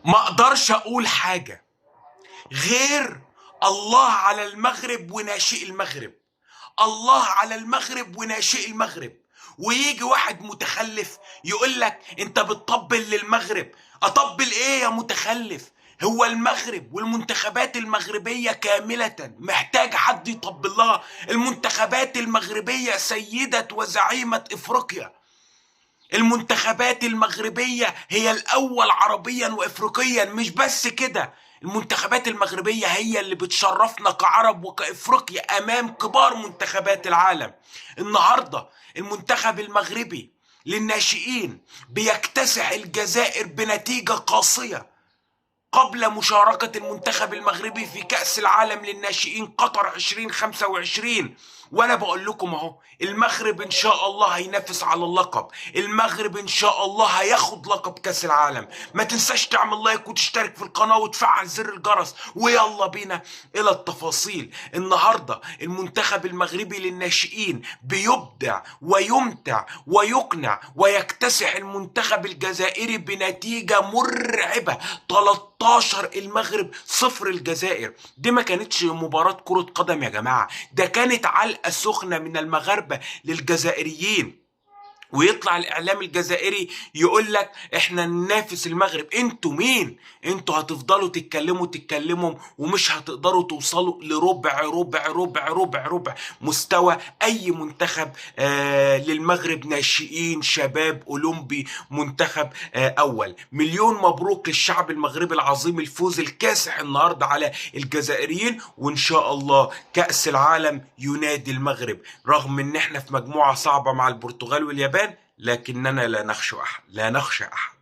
ما اقدرش اقول حاجة غير الله على المغرب وناشئ المغرب، الله على المغرب وناشئ المغرب. ويجي واحد متخلف يقول لك انت بتطبل للمغرب. اطبل ايه يا متخلف؟ هو المغرب والمنتخبات المغربية كاملة محتاج حد يطبل لها؟ المنتخبات المغربية سيدة وزعيمة افريقيا. المنتخبات المغربية هي الأول عربيا وإفريقيا. مش بس كده، المنتخبات المغربية هي اللي بتشرفنا كعرب وكإفريقيا أمام كبار منتخبات العالم. النهاردة المنتخب المغربي للناشئين بيكتسح الجزائر بنتيجة قاسية قبل مشاركة المنتخب المغربي في كأس العالم للناشئين قطر 2025. وانا بقول لكم اهو، المغرب ان شاء الله هينافس على اللقب، المغرب ان شاء الله هياخد لقب كأس العالم. ما تنساش تعمل لايك وتشترك في القناة وتفعل زر الجرس، ويلا بينا الى التفاصيل. النهاردة المنتخب المغربي للناشئين بيبدع ويمتع ويقنع ويكتسح المنتخب الجزائري بنتيجة مرعبة، 13 المغرب 0 الجزائر. دي ما كانتش مباراة كرة قدم يا جماعة، ده كانت علقة سخنة من المغاربة للجزائريين. ويطلع الاعلام الجزائري يقول لك احنا ننافس المغرب. انتوا مين؟ انتوا هتفضلوا تتكلموا ومش هتقدروا توصلوا لربع ربع ربع ربع ربع مستوى اي منتخب للمغرب. ناشئين، شباب، اولمبي، منتخب اول. مليون مبروك للشعب المغربي العظيم، الفوز الكاسح النهارده على الجزائريين. وان شاء الله كأس العالم ينادي المغرب، رغم ان احنا في مجموعة صعبة مع البرتغال واليابان، لكننا لا نخشى أحد، لا نخشى أحد.